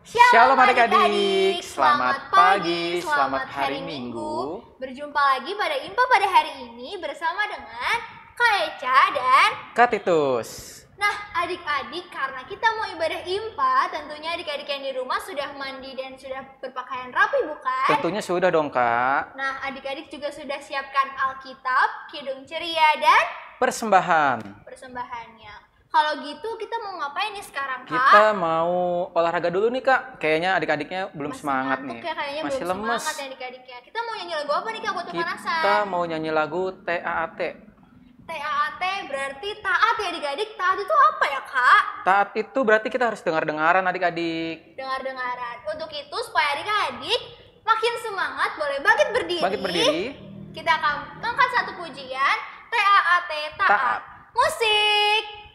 Shalom adik-adik, selamat pagi, selamat hari Minggu. Berjumpa lagi pada Impa pada hari ini bersama dengan Kak Eca dan Kak Titus. Nah adik-adik, karena kita mau ibadah Impa, tentunya adik-adik yang di rumah sudah mandi dan sudah berpakaian rapi bukan? Tentunya sudah dong Kak. Nah adik-adik juga sudah siapkan Alkitab, Kidung Ceria dan persembahannya. Kalau gitu kita mau ngapain nih sekarang Kak? Kita mau olahraga dulu nih Kak. Kayaknya adik-adiknya belum semangat nih. Kayaknya masih belum lemes. semangat ya adik-adiknya. Kita mau nyanyi lagu apa nih Kak buat pemanasan? Kita mau nyanyi lagu TAAT. TAAT berarti taat ya adik-adik. Taat itu apa ya Kak? Taat itu berarti kita harus dengar-dengaran adik-adik. Dengar-dengaran. Untuk itu supaya adik-adik makin semangat, boleh bangkit berdiri. Bangkit berdiri. Kita akan angkat satu pujian. TAAT, taat. Musik.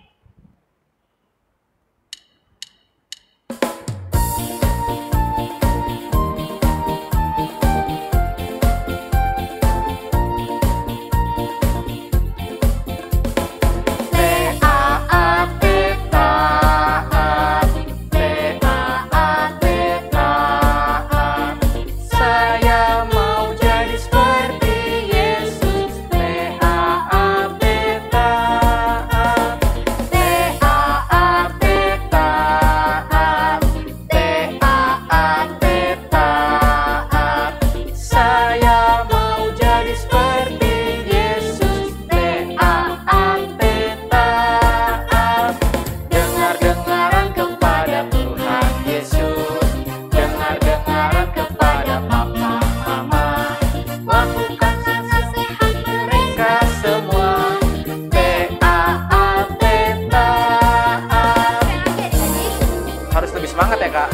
Semangat ya Kak?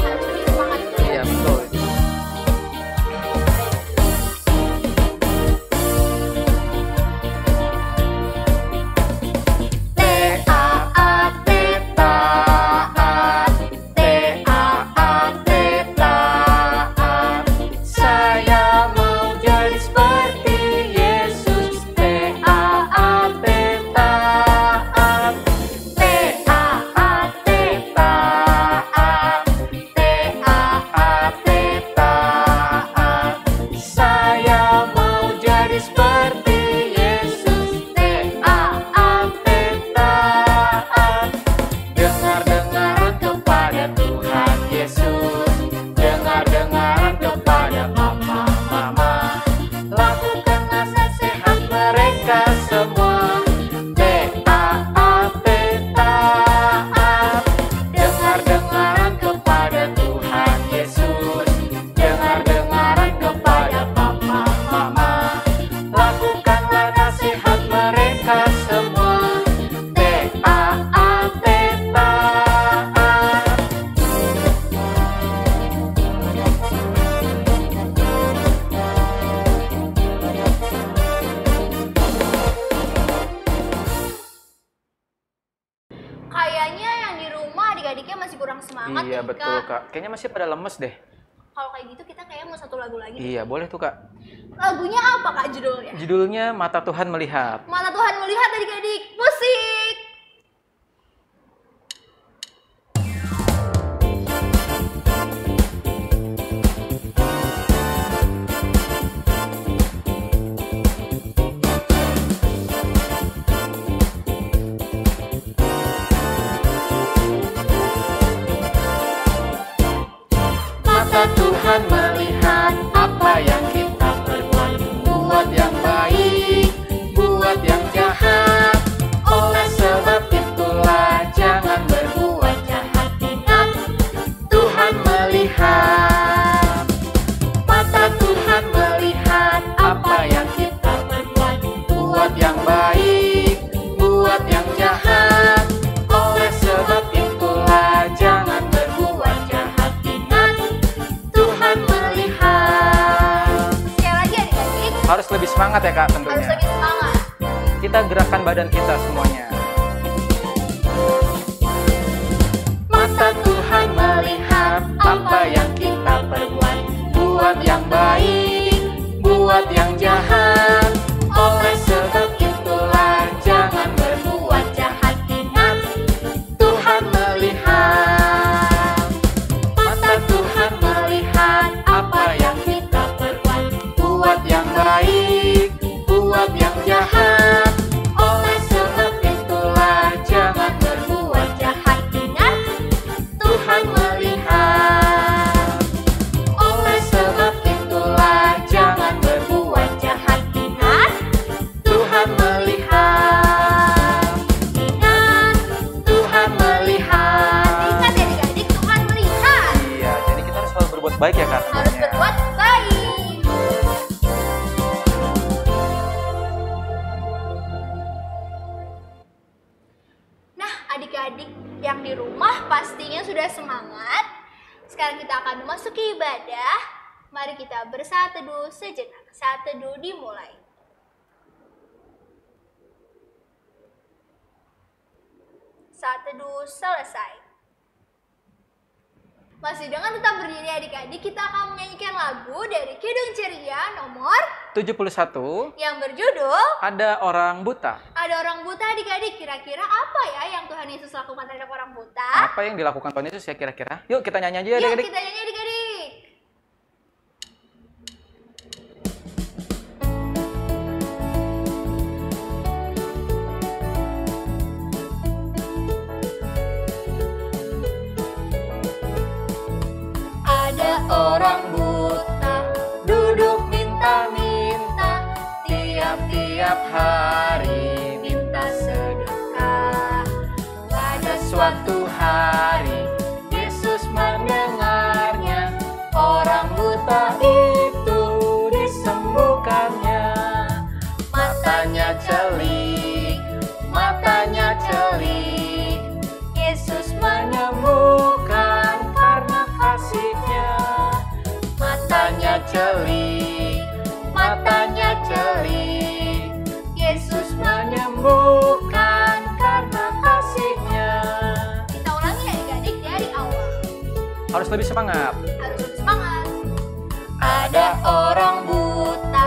Iya betul. Kayaknya yang di rumah adik-adiknya masih kurang semangat. Iya betul Kak. Kayaknya masih pada lemes deh. Kalau kayak gitu kita kayaknya mau satu lagu lagi. Iya boleh tuh Kak. Lagunya apa Kak judulnya? Judulnya Mata Tuhan Melihat. Mata Tuhan Melihat adik-adik. Musik. Tuhan melihat apa yang kita perbuat, buat yang baik, buat yang jahat. Oleh sebab itulah jangan berbuat jahat. Ingat, Tuhan melihat. Mata Tuhan melihat apa yang kita perbuat, buat yang baik, buat yang jahat. Oleh sebab itulah jangan berbuat jahat. Ingat, Tuhan melihat. Sekali lagi adik-adik. Harus lebih semangat ya Kak tentunya. Harus lebih semangat. Kita gerakan badan kita semuanya. Mata Tuhan melihat apa yang kita perbuat, buat yang baik, buat yang jahat. Oleh sebab itulah jangan berbuat jahat. Ingat, Tuhan melihat. Mata berbuat baik ya Kak. Harus berbuat baik. Nah, adik-adik yang di rumah pastinya sudah semangat. Sekarang kita akan memasuki ibadah. Mari kita bersaat teduh sejenak. Saat teduh dimulai. Saat teduh selesai. Masih dengan tetap berdiri adik-adik, kita akan menyanyikan lagu dari Kidung Ceria nomor 71 yang berjudul Ada Orang Buta. Ada Orang Buta. Adik-adik, kira-kira apa ya yang Tuhan Yesus lakukan terhadap orang buta? Apa yang dilakukan Tuhan Yesus ya kira-kira? Yuk kita nyanyi aja ya Yuk adik-adik. kita nyanyi adik-adik. Ada orang buta duduk minta-minta, tiap-tiap hari minta sedekah. Pada suatu hari Yesus mendengarnya, orang buta itu disembuhkannya. Matanya celik, matanya celik, Yesus menyembuhkan karena kasih-Nya. Matanya celik, matanya celik, Yesus menyembuhkan karena kasih-Nya. Kita ulangi ya adik-adik dari awal. Harus lebih semangat. Harus lebih semangat. Ada orang buta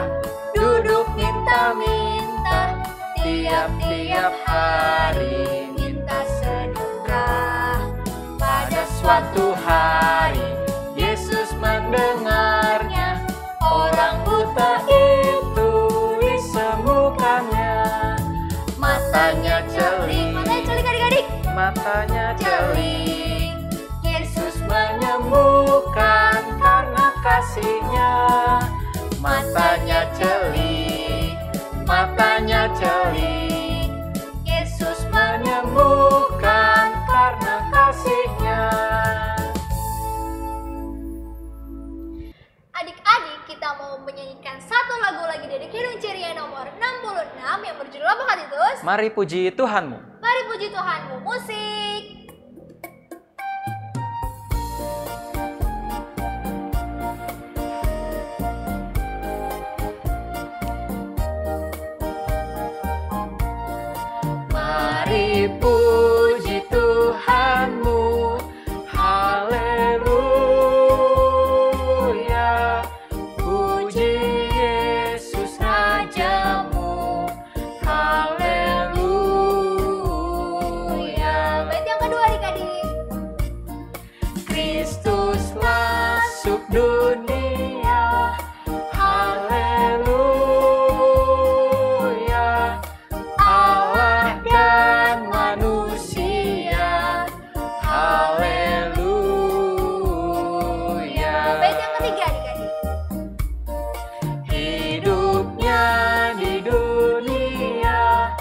duduk minta-minta, tiap-tiap hari minta sedekah. Pada suatu hari Yesus mendengarnya, orang buta itu disembuhkannya. Matanya celik, matanya celik adik-adik, matanya celik, Yesus menyembuhkan karena kasih-Nya. Matanya celik, matanya celik, Yesus menyembuhkan karena kasih-Nya. Adik-adik, kita mau menyanyikan satu lagu lagi dari Kidung Ceria nomor 66 yang berjudul apa Kak Titus? Mari puji Tuhanmu. Mari puji Tuhanmu. Musik. Mari puji Tuhanmu, haleluya. Puji Yesus Rajamu, haleluya. Bait yang kedua adik-adik. Kristus masuk dunia, haleluya. Allah dan manusia, haleluya. Bait yang ketiga adik-adik. Hidupnya di dunia,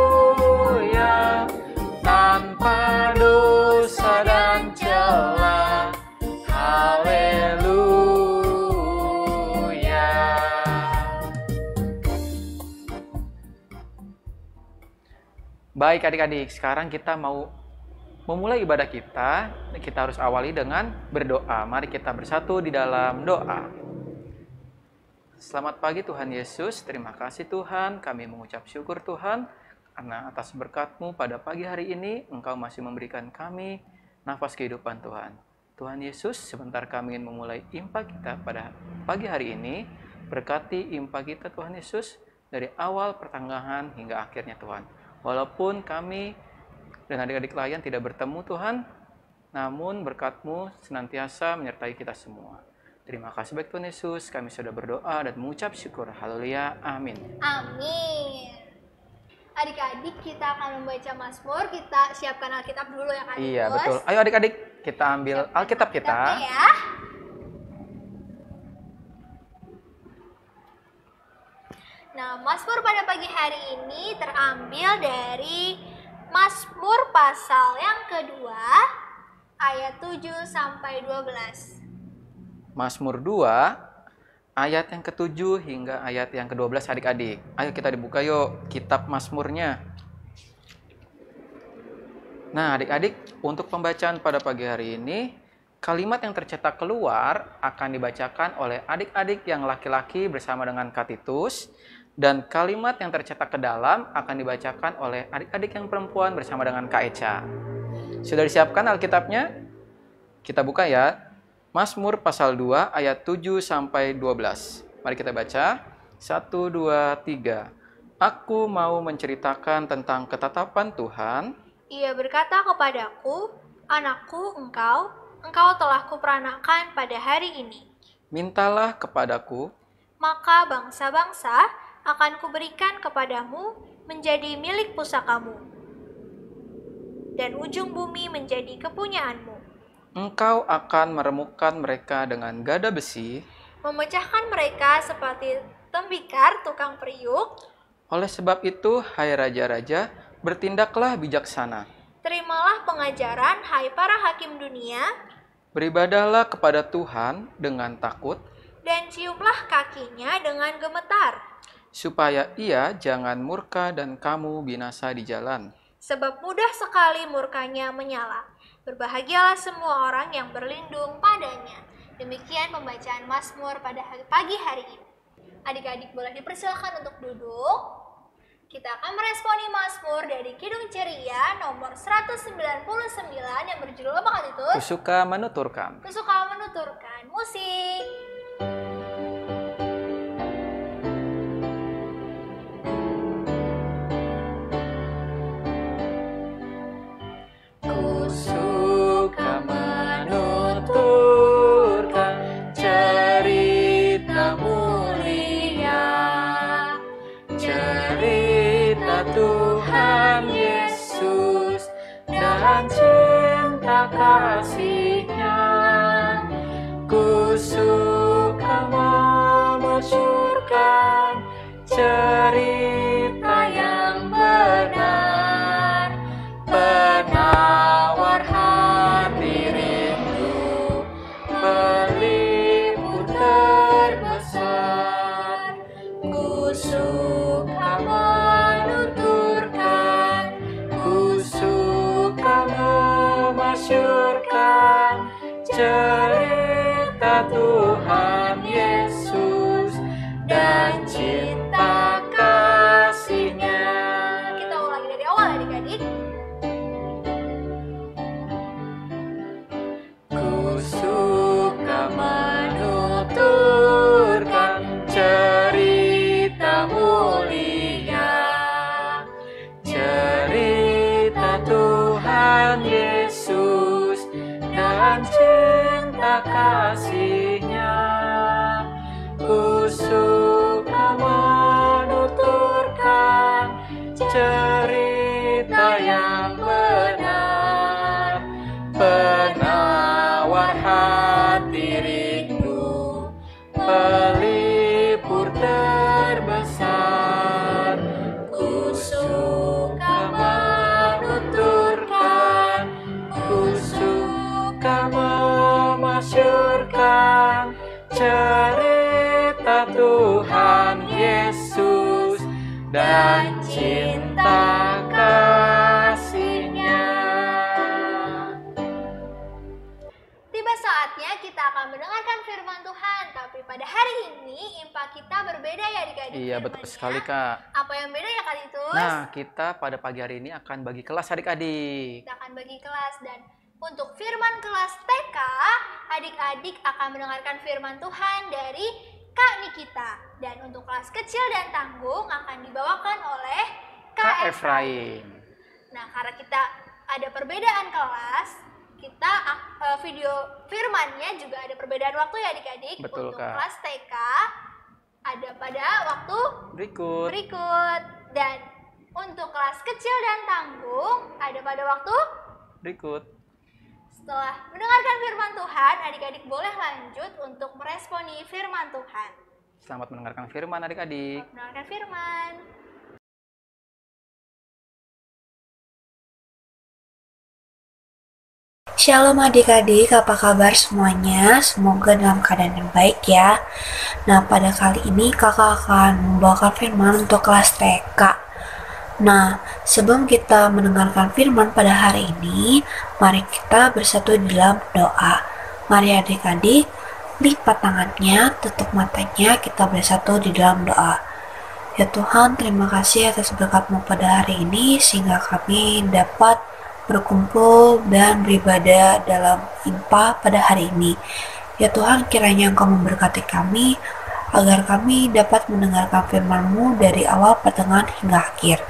haleluya. Tanpa dosa dan celah, haleluya. Baik adik-adik, sekarang kita mau memulai ibadah kita. Kita harus awali dengan berdoa. Mari kita bersatu di dalam doa. Selamat pagi Tuhan Yesus, terima kasih Tuhan. Kami mengucap syukur Tuhan karena atas berkat-Mu pada pagi hari ini Engkau masih memberikan kami nafas kehidupan Tuhan. Tuhan Yesus, sebentar kami ingin memulai impa kita pada pagi hari ini. Berkati impa kita Tuhan Yesus dari awal pertengahan hingga akhirnya Tuhan. Walaupun kami dan adik-adik layan tidak bertemu Tuhan, namun berkat-Mu senantiasa menyertai kita semua. Terima kasih baik Tuhan Yesus, kami sudah berdoa dan mengucap syukur. Haleluya, amin. Amin. Adik-adik, kita akan membaca Mazmur. Kita siapkan Alkitab dulu ya Kak Iya, Titus. betul. Ayo adik-adik, kita ambil Alkitab kita. Alkitabnya ya. Nah, Mazmur pada pagi hari ini terambil dari Mazmur pasal yang kedua, ayat 7 sampai 12. Mazmur 2 ayat yang ke-7 hingga ayat yang ke-12 adik-adik. Ayo kita dibuka yuk kitab Mazmurnya. Nah adik-adik, untuk pembacaan pada pagi hari ini, kalimat yang tercetak keluar akan dibacakan oleh adik-adik yang laki-laki bersama dengan Kak Titus, dan kalimat yang tercetak ke dalam akan dibacakan oleh adik-adik yang perempuan bersama dengan Kak Eca. Sudah disiapkan Alkitabnya? Kita buka ya. Mazmur pasal 2 ayat 7 sampai 12. Mari kita baca. 1, 2, 3. Aku mau menceritakan tentang ketetapan Tuhan. Ia berkata kepadaku, anakku engkau telah kuperanakan pada hari ini. Mintalah kepadaku, Maka bangsa-bangsa akan kuberikan kepadamu menjadi milik pusakamu, dan ujung bumi menjadi kepunyaanmu. engkau akan meremukkan mereka dengan gada besi. Memecahkan mereka seperti tembikar tukang periuk. Oleh sebab itu, hai raja-raja, bertindaklah bijaksana. Terimalah pengajaran, hai para hakim dunia, Beribadahlah kepada Tuhan dengan takut, dan ciumlah kakinya dengan gemetar. supaya ia jangan murka dan kamu binasa di jalan. Sebab mudah sekali murkanya menyala. Berbahagialah semua orang yang berlindung padanya. Demikian pembacaan Mazmur pada pagi hari ini. Adik-adik boleh dipersilakan untuk duduk. Kita akan meresponi Mazmur dari Kidung Ceria nomor 199 yang berjudul apa Kak Titus? Kusuka menuturkan. Kusuka menuturkan. Musik. Kusuka menuturkan cerita mulia, cerita Tuhan Yesus dan cinta kasih-Nya. Kusuka memasyurkan cerita yang benar, penawar hati rindu, pelipur terbesar. Kusuka menuturkan, kusuka memasyurkan cerita Tuhan Yesus dan cinta kasih-Nya. Kita ulangi dari awal adik-adik. Kusuka menuturkan cerita mulia, cerita Tuhan Yesus dan cinta kasih-Nya. Kusuka menuturkan cerita yang benar, penawar hati rindu, pelipur terbesar. Kusuka menuturkan, kusuka memasyurkan cerita Tuhan Yesus dan cinta kasih-Nya. Tiba saatnya kita akan mendengarkan firman Tuhan. Tapi pada hari ini impak kita berbeda ya adik-adik. Iya betul firmannya. sekali Kak. Apa yang beda ya Kak Titus? Nah kita pada pagi hari ini akan bagi kelas adik-adik. Kita akan bagi kelas, dan untuk firman kelas TK, adik-adik akan mendengarkan firman Tuhan dari Kak Nikita. Dan untuk kelas kecil dan tanggung akan dibawakan oleh Kak Efraim. Nah, karena kita ada perbedaan kelas, kita video firmannya juga ada perbedaan waktu ya adik-adik. Betul, untuk Kak. kelas TK ada pada waktu Berikut. Dan untuk kelas kecil dan tanggung ada pada waktu. Setelah mendengarkan firman Tuhan, adik-adik boleh lanjut untuk meresponi firman Tuhan. Selamat mendengarkan firman adik-adik. Mendengarkan firman. Shalom adik-adik, apa kabar semuanya? Semoga dalam keadaan yang baik ya. Nah, pada kali ini kakak akan membawakan firman untuk kelas TK. Nah, sebelum kita mendengarkan firman pada hari ini, mari kita bersatu di dalam doa. Mari adik-adik, lipat tangannya, tutup matanya, kita bersatu di dalam doa. Ya Tuhan, terima kasih atas berkat-Mu pada hari ini, sehingga kami dapat berkumpul dan beribadah dalam IMPA pada hari ini. Ya Tuhan, kiranya Engkau memberkati kami, agar kami dapat mendengarkan firman-Mu dari awal, pertengahan, hingga akhir.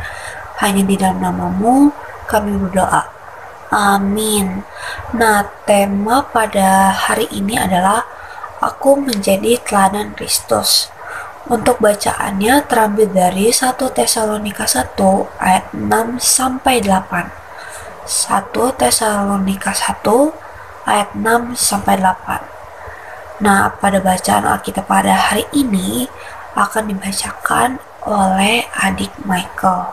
Hanya di dalam nama-Mu kami berdoa. Amin. Nah, tema pada hari ini adalah Aku menjadi teladan Kristus. Untuk bacaannya terambil dari 1 Tesalonika 1 ayat 6 sampai 8. 1 Tesalonika 1 ayat 6 sampai 8. Nah, pada bacaan Alkitab pada hari ini akan dibacakan oleh adik Michael.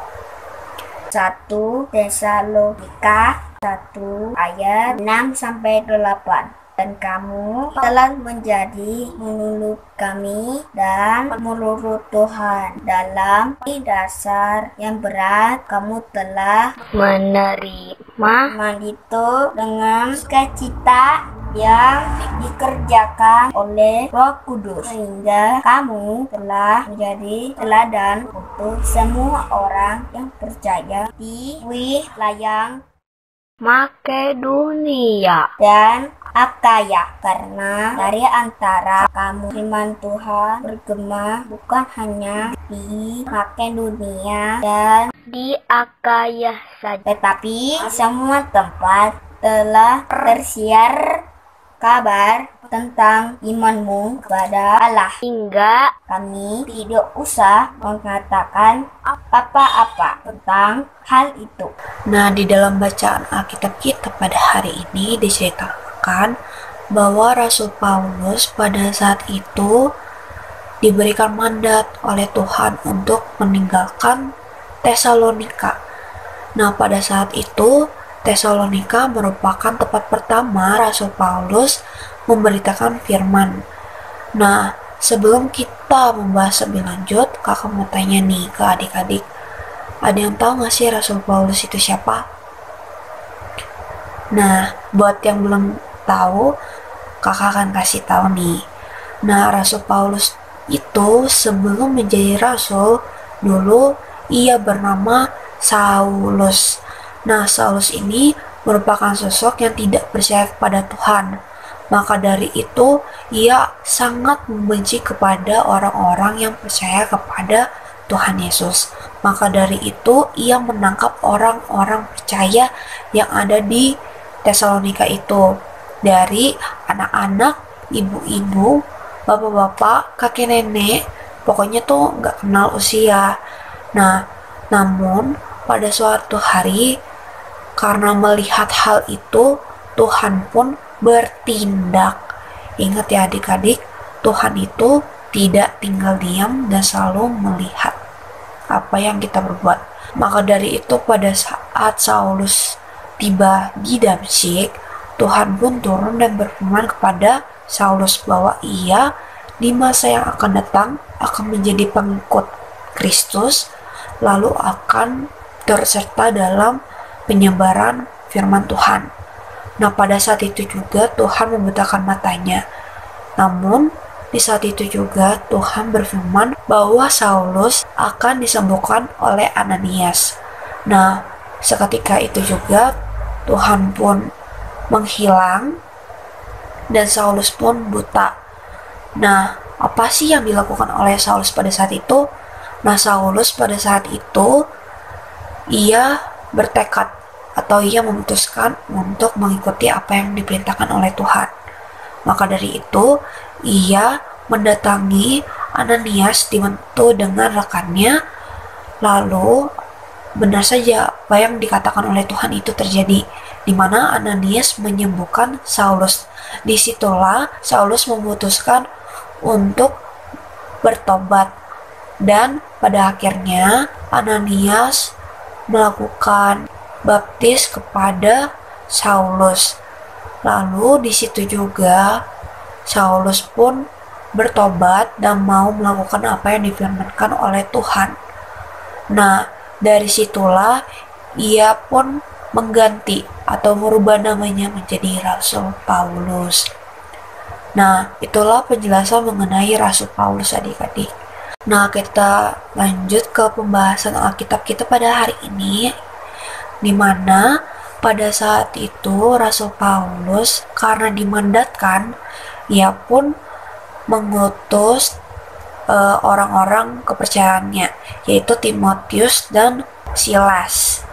1 Tesalonika 1 ayat 6 sampai 8. Dan kamu telah menjadi menurut kami dan menurut Tuhan dalam dasar yang berat. Kamu telah menerima itu dengan sukacita yang dikerjakan oleh Roh Kudus, sehingga kamu telah menjadi teladan untuk semua orang yang percaya di wilayah Makedonia dan Akaya, karena dari antara kamu firman Tuhan bergema bukan hanya di Makedonia dan di Akaya saja, tetapi semua tempat telah tersiar kabar tentang imanmu kepada Allah, hingga kami tidak usah mengatakan apa-apa tentang hal itu. Nah, di dalam bacaan Alkitab kita pada hari ini diceritakan bahwa Rasul Paulus pada saat itu diberikan mandat oleh Tuhan untuk meninggalkan Tesalonika. Nah, pada saat itu Tesalonika merupakan tempat pertama Rasul Paulus memberitakan firman. Nah, sebelum kita membahas lebih lanjut, kakak mau tanya nih ke adik-adik. Ada yang tahu gak sih Rasul Paulus itu siapa? Nah, buat yang belum tahu, kakak akan kasih tahu nih. Nah, Rasul Paulus itu sebelum menjadi rasul, dulu ia bernama Saulus. Nah, Saulus ini merupakan sosok yang tidak percaya kepada Tuhan. Maka dari itu, ia sangat membenci kepada orang-orang yang percaya kepada Tuhan Yesus. Maka dari itu, ia menangkap orang-orang percaya yang ada di Tesalonika itu. Dari anak-anak, ibu-ibu, bapak-bapak, kakek nenek, pokoknya tuh gak kenal usia. Nah, namun pada suatu hari, karena melihat hal itu, Tuhan pun bertindak. Ingat ya adik-adik, Tuhan itu tidak tinggal diam dan selalu melihat apa yang kita berbuat. Maka dari itu pada saat Saulus tiba di Damsyik, Tuhan pun turun dan berfirman kepada Saulus bahwa ia di masa yang akan datang akan menjadi pengikut Kristus, lalu akan terserta dalam penyebaran firman Tuhan. Nah, pada saat itu juga Tuhan membutakan matanya. Namun, di saat itu juga Tuhan berfirman bahwa Saulus akan disembuhkan oleh Ananias. Nah, seketika itu juga Tuhan pun menghilang dan Saulus pun buta. Nah, apa sih yang dilakukan oleh Saulus pada saat itu? Nah, Saulus pada saat itu ia bertekad atau ia memutuskan untuk mengikuti apa yang diperintahkan oleh Tuhan. Maka dari itu, ia mendatangi Ananias dibantu dengan rekannya. Lalu, benar saja apa yang dikatakan oleh Tuhan itu terjadi, di mana Ananias menyembuhkan Saulus. Disitulah Saulus memutuskan untuk bertobat. Dan pada akhirnya, Ananias melakukan baptis kepada Saulus. Lalu di situ juga Saulus pun bertobat dan mau melakukan apa yang difirmankan oleh Tuhan. Nah, dari situlah ia pun mengganti atau merubah namanya menjadi Rasul Paulus. Nah, itulah penjelasan mengenai Rasul Paulus adik-adik. Nah, kita lanjut ke pembahasan Alkitab kita pada hari ini, di mana pada saat itu Rasul Paulus karena dimandatkan, ia pun mengutus orang-orang kepercayaannya, yaitu Timotius dan Silas.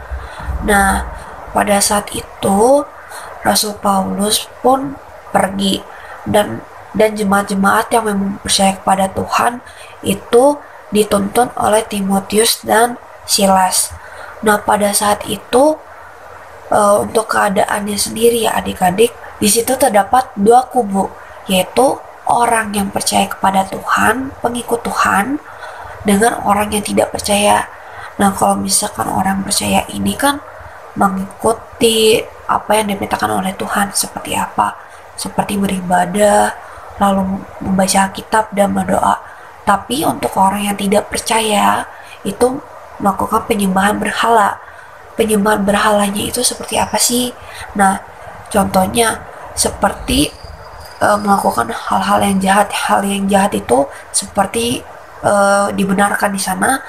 Nah, pada saat itu Rasul Paulus pun pergi dan jemaat-jemaat yang memang percaya kepada Tuhan itu dituntun oleh Timotius dan Silas. Nah, pada saat itu untuk keadaannya sendiri ya adik-adik, di situ terdapat dua kubu, yaitu orang yang percaya kepada Tuhan, pengikut Tuhan, dengan orang yang tidak percaya. Nah, kalau misalkan orang percaya ini kan mengikuti apa yang diperintahkan oleh Tuhan, seperti apa? Seperti beribadah, lalu membaca Alkitab dan berdoa. Tapi untuk orang yang tidak percaya, itu melakukan penyembahan berhala. Penyembahan berhalanya itu seperti apa sih? Nah, contohnya seperti melakukan hal-hal yang jahat. Hal yang jahat itu seperti dibenarkan di sana,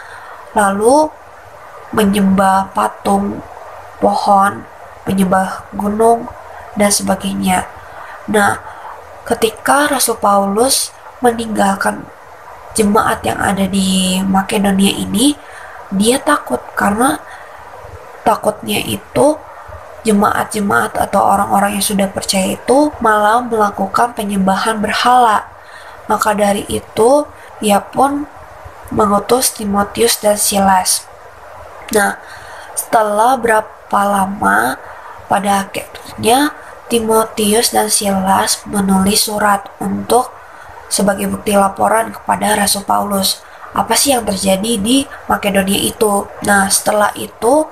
lalu menyembah patung, pohon, menyembah gunung, dan sebagainya. Nah, ketika Rasul Paulus meninggalkan jemaat yang ada di Makedonia ini, dia takut karena takutnya itu jemaat-jemaat atau orang-orang yang sudah percaya itu malah melakukan penyembahan berhala. Maka dari itu, ia pun mengutus Timotius dan Silas. Nah, setelah berapa lama, pada akhirnya Timotius dan Silas menulis surat untuk sebagai bukti laporan kepada Rasul Paulus. Apa sih yang terjadi di Makedonia itu? Nah, setelah itu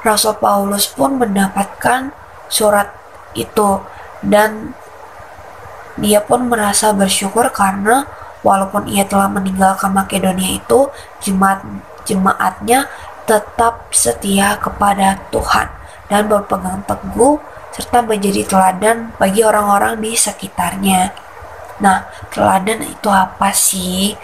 Rasul Paulus pun mendapatkan surat itu dan dia pun merasa bersyukur karena walaupun ia telah meninggalkan Makedonia itu, jemaat-jemaatnya tetap setia kepada Tuhan dan berpegang teguh serta menjadi teladan bagi orang-orang di sekitarnya. Nah, teladan itu apa sih?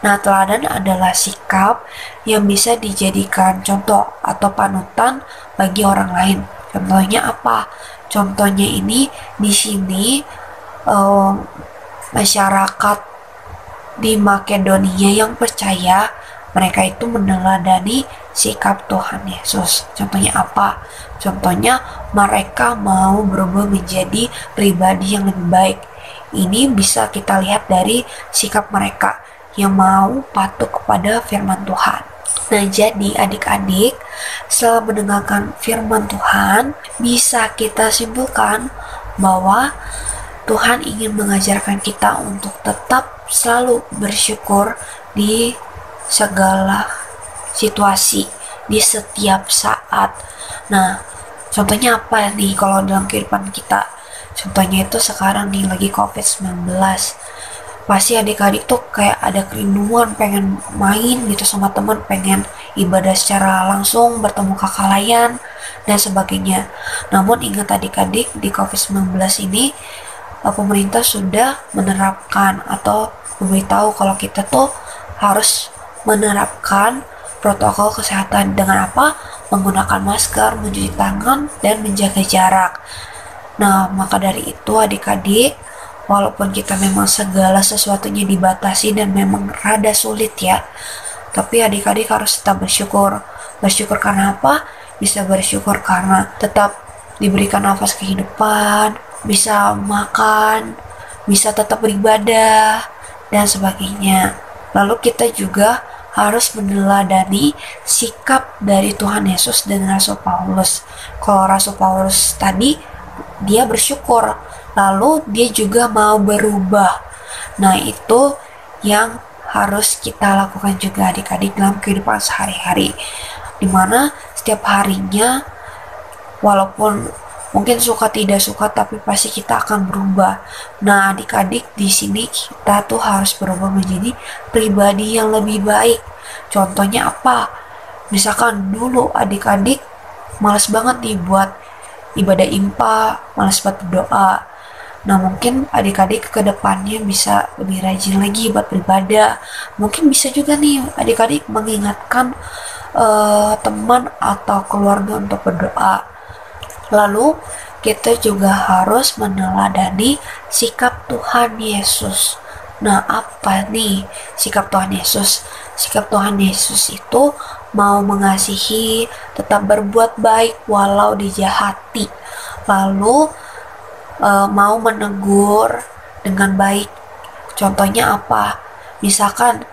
Nah, teladan adalah sikap yang bisa dijadikan contoh atau panutan bagi orang lain. Contohnya apa? Contohnya ini di sini masyarakat di Makedonia yang percaya, mereka itu meneladani sikap Tuhan Yesus. Contohnya apa? Contohnya mereka mau berubah menjadi pribadi yang lebih baik. Ini bisa kita lihat dari sikap mereka yang mau patuh kepada firman Tuhan. Nah, jadi adik-adik, setelah mendengarkan firman Tuhan, bisa kita simpulkan bahwa Tuhan ingin mengajarkan kita untuk tetap selalu bersyukur di segala situasi, di setiap saat. Nah, contohnya apa nih kalau dalam kehidupan kita? Contohnya itu sekarang nih lagi COVID-19. Pasti adik-adik tuh kayak ada kerinduan pengen main gitu sama teman, pengen ibadah secara langsung, bertemu kakak layan, dan sebagainya. Namun ingat adik-adik, di COVID-19 ini pemerintah sudah menerapkan atau memberitahu kalau kita tuh harus menerapkan protokol kesehatan dengan apa? Menggunakan masker, mencuci tangan, dan menjaga jarak. Nah, maka dari itu adik-adik, walaupun kita memang segala sesuatunya dibatasi dan memang rada sulit ya, tapi adik-adik harus tetap bersyukur. Bersyukur karena apa? Bisa bersyukur karena tetap diberikan nafas kehidupan, bisa makan, bisa tetap beribadah, dan sebagainya. Lalu kita juga harus meneladani sikap dari Tuhan Yesus dan Rasul Paulus. Kalau Rasul Paulus tadi, dia bersyukur, lalu dia juga mau berubah. Nah, itu yang harus kita lakukan juga adik-adik dalam kehidupan sehari-hari, dimana setiap harinya walaupun Mungkin suka tidak suka, tapi pasti kita akan berubah. Nah, adik-adik, di sini kita tuh harus berubah menjadi pribadi yang lebih baik. Contohnya apa? Misalkan dulu adik-adik malas banget nih buat ibadah IMPA, malas buat berdoa. Nah, mungkin adik-adik ke depannya bisa lebih rajin lagi buat beribadah. Mungkin bisa juga nih adik-adik mengingatkan teman atau keluarga untuk berdoa. Lalu kita juga harus meneladani sikap Tuhan Yesus. Nah, apa nih sikap Tuhan Yesus? Sikap Tuhan Yesus itu mau mengasihi, tetap berbuat baik walau dijahati. Lalu mau menegur dengan baik. Contohnya apa? Misalkan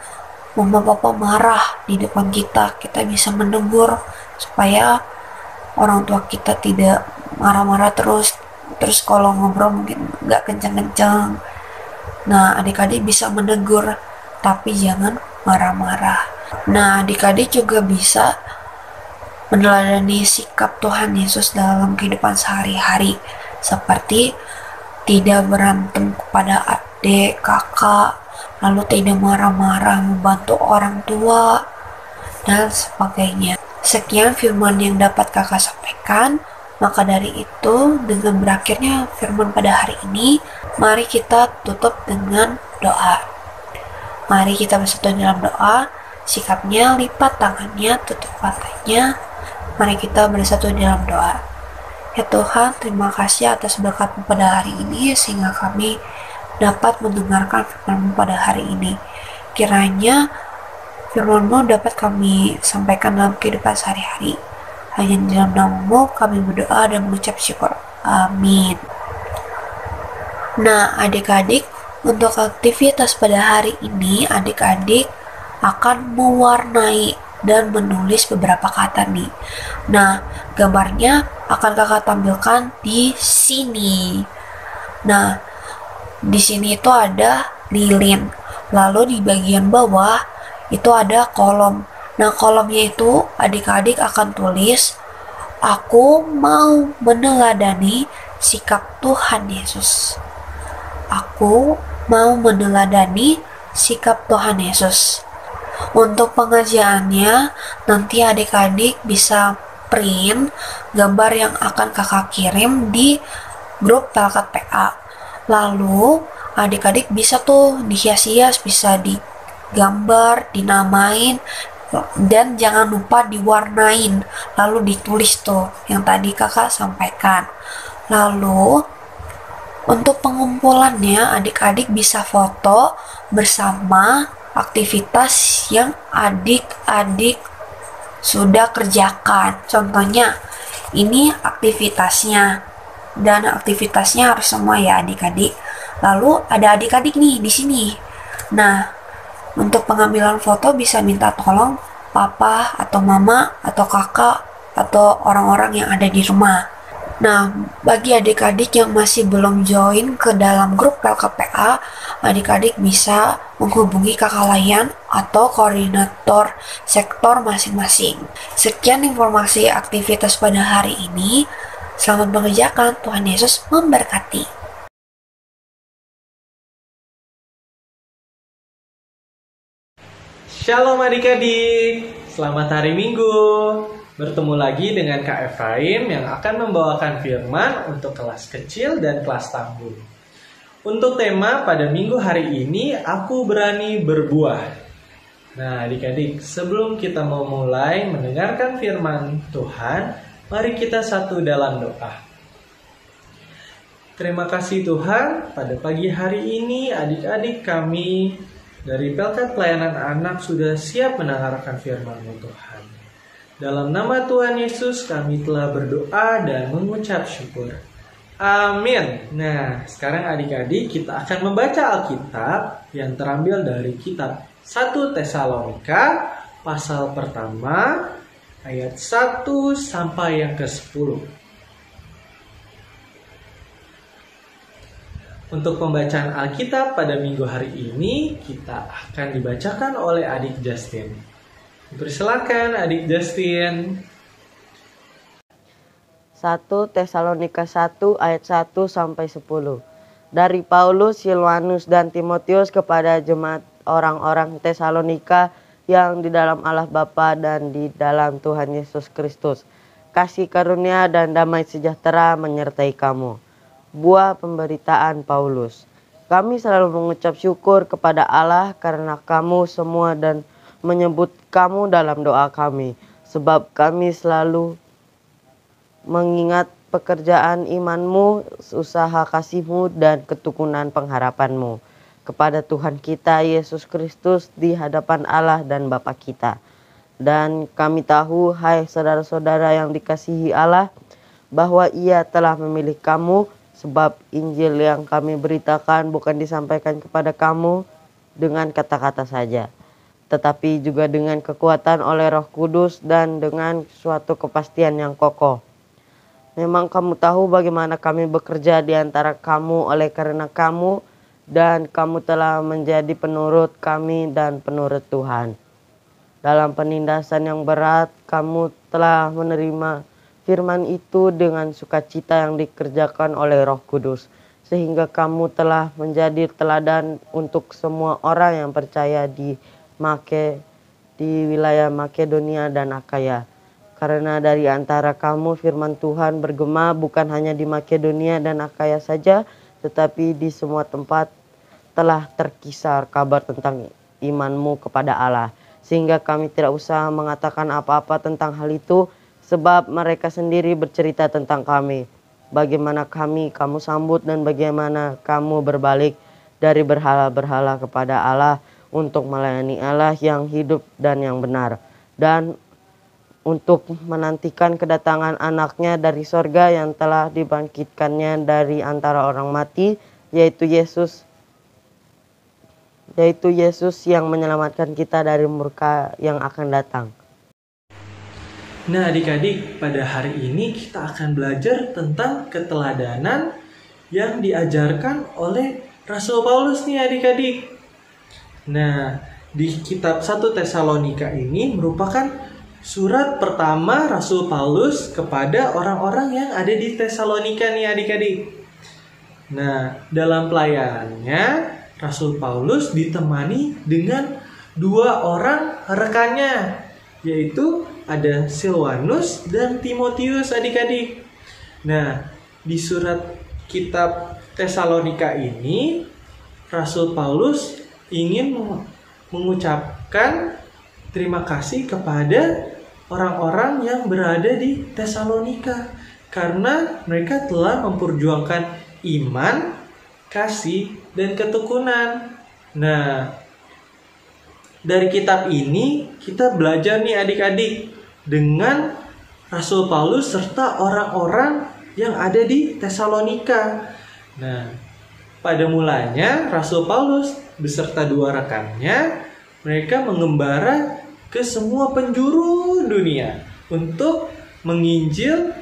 mama papa marah di depan kita, kita bisa menegur supaya orang tua kita tidak marah-marah terus kalau ngobrol mungkin nggak kencang-kencang. Nah, adik-adik bisa menegur tapi jangan marah-marah. Nah, adik-adik juga bisa meneladani sikap Tuhan Yesus dalam kehidupan sehari-hari, seperti tidak berantem kepada adik, kakak, lalu tidak marah-marah membantu orang tua, dan sebagainya. Sekian firman yang dapat kakak sampaikan. Maka dari itu, dengan berakhirnya firman pada hari ini, mari kita tutup dengan doa. Mari kita bersatu dalam doa. Sikapnya lipat tangannya, tutup matanya. Mari kita bersatu dalam doa. Ya Tuhan, terima kasih atas berkat-Mu pada hari ini, sehingga kami dapat mendengarkan firman-Mu pada hari ini. Kiranya firman-Mu dapat kami sampaikan dalam kehidupan sehari-hari. Hanya di dalam nama-Mu kami berdoa dan mengucap syukur. Amin. Nah, adik-adik, untuk aktivitas pada hari ini, adik-adik akan mewarnai dan menulis beberapa kata nih. Nah, gambarnya akan kakak tampilkan di sini. Nah, di sini itu ada lilin. Lalu di bagian bawah itu ada kolom. Nah, kolomnya itu adik-adik akan tulis, aku mau meneladani sikap Tuhan Yesus. Aku mau meneladani sikap Tuhan Yesus. Untuk pengerjaannya, nanti adik-adik bisa print gambar yang akan kakak kirim di grup Pelkat PA. Lalu adik-adik bisa tuh dihias-hias, bisa digambar, dinamain, dan jangan lupa diwarnain, lalu ditulis tuh yang tadi kakak sampaikan. Lalu untuk pengumpulannya, adik-adik bisa foto bersama aktivitas yang adik-adik sudah kerjakan. Contohnya, ini aktivitasnya, dan aktivitasnya harus semua ya adik-adik. Lalu ada adik-adik nih di sini. Nah, untuk pengambilan foto bisa minta tolong papa atau mama atau kakak atau orang-orang yang ada di rumah. Nah, bagi adik-adik yang masih belum join ke dalam grup PLKPA, adik-adik bisa menghubungi kakak layan atau koordinator sektor masing-masing. Sekian informasi aktivitas pada hari ini. Selamat mengerjakan, Tuhan Yesus memberkati. Shalom adik-adik, selamat hari Minggu. Bertemu lagi dengan Kak Efraim yang akan membawakan firman untuk kelas kecil dan kelas tangguh. Untuk tema pada minggu hari ini, aku berani berbuah. Nah adik-adik, sebelum kita memulai mendengarkan firman Tuhan, mari kita satu dalam doa. Terima kasih Tuhan, pada pagi hari ini adik-adik kami dari Pelkat Pelayanan Anak sudah siap mendengarkan firman-Mu Tuhan. Dalam nama Tuhan Yesus kami telah berdoa dan mengucap syukur. Amin. Nah, sekarang adik-adik kita akan membaca Alkitab yang terambil dari kitab 1 Tesalonika pasal pertama ayat 1 sampai yang ke-10. Untuk pembacaan Alkitab pada minggu hari ini kita akan dibacakan oleh adik Justin. Persilakan adik Justin. 1 Tesalonika 1 ayat 1 sampai 10. Dari Paulus, Silwanus, dan Timotius kepada jemaat orang-orang Tesalonika yang di dalam Allah Bapa dan di dalam Tuhan Yesus Kristus. Kasih karunia dan damai sejahtera menyertai kamu. Buah pemberitaan Paulus. Kami selalu mengucap syukur kepada Allah karena kamu semua dan menyebut kamu dalam doa kami. Sebab kami selalu mengingat pekerjaan imanmu, usaha kasihmu, dan ketekunan pengharapanmu kepada Tuhan kita Yesus Kristus di hadapan Allah dan Bapa kita. Dan kami tahu, hai saudara-saudara yang dikasihi Allah, bahwa Ia telah memilih kamu, sebab Injil yang kami beritakan bukan disampaikan kepada kamu dengan kata-kata saja, tetapi juga dengan kekuatan oleh Roh Kudus dan dengan suatu kepastian yang kokoh. Memang kamu tahu bagaimana kami bekerja di antara kamu oleh karena kamu, dan kamu telah menjadi penurut kami dan penurut Tuhan. Dalam penindasan yang berat, kamu telah menerima firman itu dengan sukacita yang dikerjakan oleh Roh Kudus, sehingga kamu telah menjadi teladan untuk semua orang yang percaya di wilayah Makedonia dan Akaya. Karena dari antara kamu firman Tuhan bergema bukan hanya di Makedonia dan Akaya saja, tetapi di semua tempat telah terkisar kabar tentang imanmu kepada Allah. Sehingga kami tidak usah mengatakan apa-apa tentang hal itu, sebab mereka sendiri bercerita tentang kami. Bagaimana kamu sambut dan bagaimana kamu berbalik dari berhala-berhala kepada Allah untuk melayani Allah yang hidup dan yang benar. Dan untuk menantikan kedatangan anaknya dari sorga yang telah dibangkitkannya dari antara orang mati, yaitu Yesus yang menyelamatkan kita dari murka yang akan datang. Nah adik-adik, pada hari ini kita akan belajar tentang keteladanan yang diajarkan oleh Rasul Paulus nih adik-adik. Nah, di kitab 1 Tesalonika ini merupakan surat pertama Rasul Paulus kepada orang-orang yang ada di Tesalonika nih adik-adik. Nah, dalam pelayanannya Rasul Paulus ditemani dengan 2 orang rekannya, yaitu ada Silwanus dan Timotius adik-adik. Nah, di surat kitab Tesalonika ini Rasul Paulus ingin mengucapkan terima kasih kepada orang-orang yang berada di Tesalonika karena mereka telah memperjuangkan iman, kasih, dan ketekunan. Nah, dari kitab ini kita belajar nih adik-adik dengan Rasul Paulus serta orang-orang yang ada di Tesalonika. Nah, pada mulanya Rasul Paulus beserta 2 rekannya mereka mengembara ke semua penjuru dunia untuk menginjil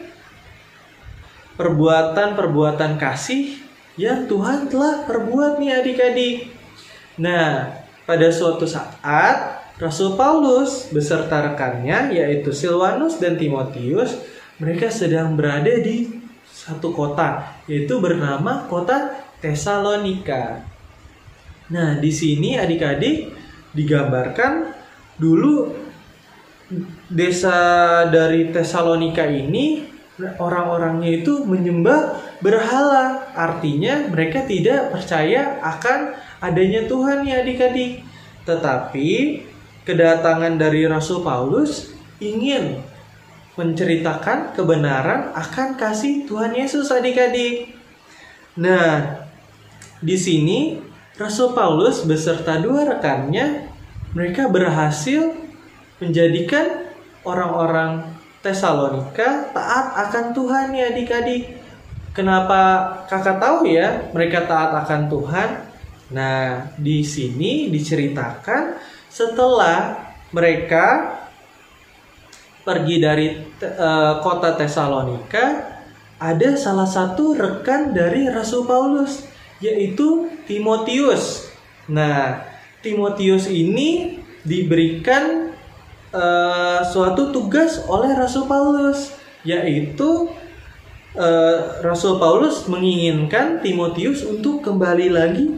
perbuatan-perbuatan kasih yang Tuhan telah perbuat nih adik-adik. Nah, pada suatu saat Rasul Paulus beserta rekannya yaitu Silwanus dan Timotius, mereka sedang berada di satu kota, yaitu bernama kota Tesalonika. Nah, di sini adik-adik digambarkan dulu desa dari Tesalonika ini orang-orangnya itu menyembah berhala. Artinya mereka tidak percaya akan adanya Tuhan ya adik-adik. Tetapi kedatangan dari Rasul Paulus ingin menceritakan kebenaran akan kasih Tuhan Yesus adik-adik. Nah, di sini Rasul Paulus beserta 2 rekannya mereka berhasil menjadikan orang-orang Tesalonika taat akan Tuhan ya adik-adik. Kenapa kakak tahu ya mereka taat akan Tuhan? Nah, di sini diceritakan setelah mereka pergi dari kota Tesalonika, ada salah satu rekan dari Rasul Paulus, yaitu Timotius. Nah, Timotius ini diberikan suatu tugas oleh Rasul Paulus, yaitu Rasul Paulus menginginkan Timotius untuk kembali lagi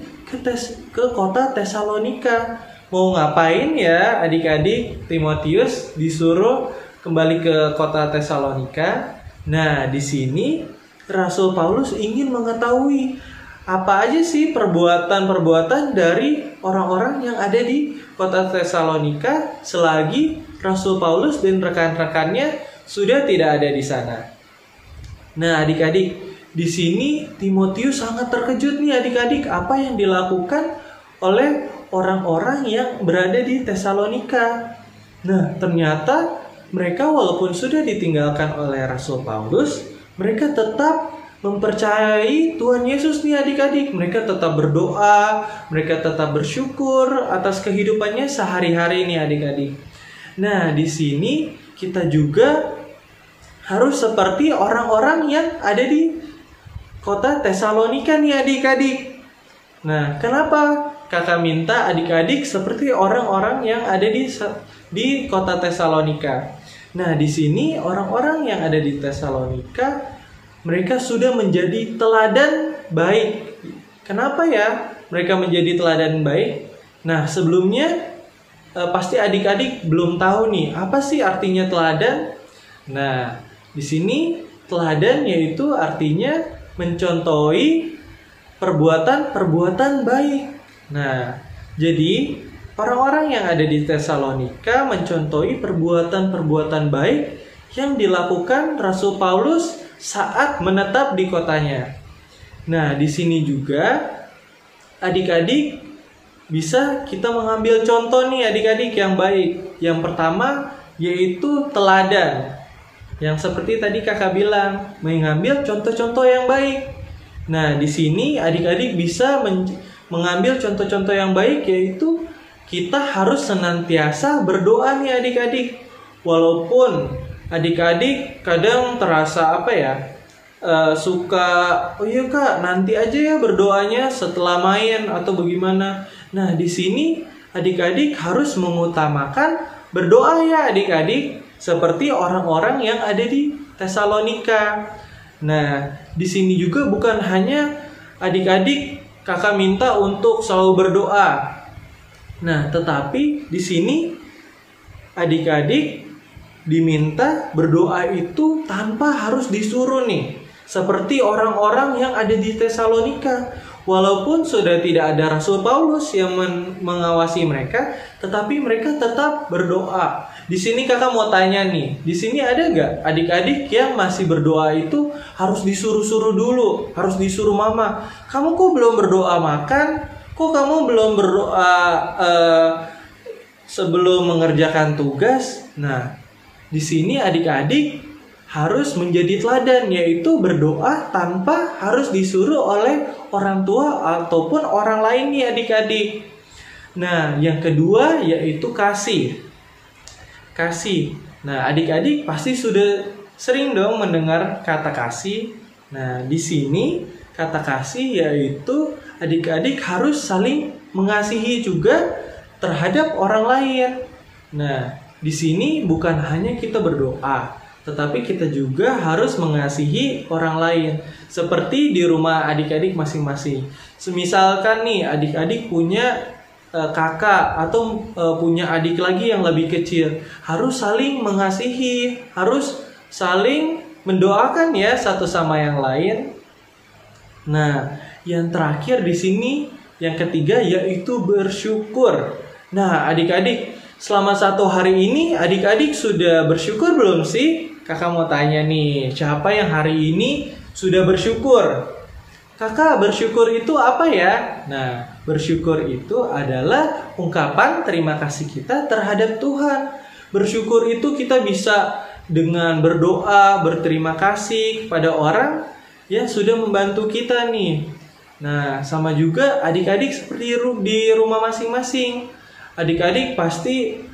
ke kota Tesalonika. Mau ngapain ya adik-adik? Timotius disuruh kembali ke kota Tesalonika. Nah, di sini Rasul Paulus ingin mengetahui apa aja sih perbuatan-perbuatan dari orang-orang yang ada di kota Tesalonika selagi Rasul Paulus dan rekan-rekannya sudah tidak ada di sana. Nah, adik-adik, di sini Timotius sangat terkejut nih adik-adik apa yang dilakukan oleh orang-orang yang berada di Tesalonika. Nah, ternyata mereka walaupun sudah ditinggalkan oleh Rasul Paulus, mereka tetap mempercayai Tuhan Yesus nih adik-adik. Mereka tetap berdoa, mereka tetap bersyukur atas kehidupannya sehari-hari nih adik-adik. Nah, di sini kita juga harus seperti orang-orang yang ada di kota Tesalonika nih adik-adik. Nah, kenapa kakak minta adik-adik seperti orang-orang yang ada di kota Tesalonika? Nah, di sini orang-orang yang ada di Tesalonika, mereka sudah menjadi teladan baik. Kenapa ya mereka menjadi teladan baik? Nah, sebelumnya pasti adik-adik belum tahu nih, apa sih artinya teladan? Nah, di sini teladan yaitu artinya mencontohi perbuatan-perbuatan baik. Nah, jadi orang-orang yang ada di Tesalonika mencontohi perbuatan-perbuatan baik yang dilakukan Rasul Paulus saat menetap di kotanya. Nah, di sini juga adik-adik bisa kita mengambil contoh nih adik-adik yang baik. Yang pertama yaitu teladan. Yang seperti tadi kakak bilang, mengambil contoh-contoh yang baik. Nah, di sini adik-adik bisa mengambil contoh-contoh yang baik, yaitu kita harus senantiasa berdoa nih adik-adik. Walaupun adik-adik kadang terasa suka, oh iya kak, nanti aja ya berdoanya setelah main atau bagaimana. Nah, di sini adik-adik harus mengutamakan berdoa ya adik-adik, seperti orang-orang yang ada di Tesalonika. Nah, di sini juga bukan hanya adik-adik kakak minta untuk selalu berdoa. Nah, tetapi di sini adik-adik diminta berdoa itu tanpa harus disuruh nih. Seperti orang-orang yang ada di Tesalonika. Walaupun sudah tidak ada Rasul Paulus yang mengawasi mereka, tetapi mereka tetap berdoa. Di sini kakak mau tanya nih, di sini ada nggak adik-adik yang masih berdoa itu harus disuruh-suruh dulu, harus disuruh mama? Kamu kok belum berdoa makan? Kok kamu belum berdoa sebelum mengerjakan tugas? Nah, di sini adik-adik harus menjadi teladan, yaitu berdoa tanpa harus disuruh oleh orang tua ataupun orang lain nih adik-adik. Nah, yang kedua yaitu kasih. Kasih. Nah, adik-adik pasti sudah sering dong mendengar kata kasih. Nah, di sini kata kasih yaitu adik-adik harus saling mengasihi juga terhadap orang lain. Nah, di sini bukan hanya kita berdoa, tetapi kita juga harus mengasihi orang lain. Seperti di rumah adik-adik masing-masing. Semisalkan nih adik-adik punya kakak atau punya adik lagi yang lebih kecil, harus saling mengasihi, harus saling mendoakan ya satu sama yang lain. Nah, yang terakhir di sini, yang ketiga yaitu bersyukur. Nah, adik-adik, selama satu hari ini adik-adik sudah bersyukur belum sih? Kakak mau tanya nih, siapa yang hari ini sudah bersyukur? Kakak, bersyukur itu apa ya? Nah, bersyukur itu adalah ungkapan terima kasih kita terhadap Tuhan. Bersyukur itu kita bisa dengan berdoa, berterima kasih kepada orang yang sudah membantu kita nih. Nah, sama juga adik-adik seperti di rumah masing-masing. Adik-adik pasti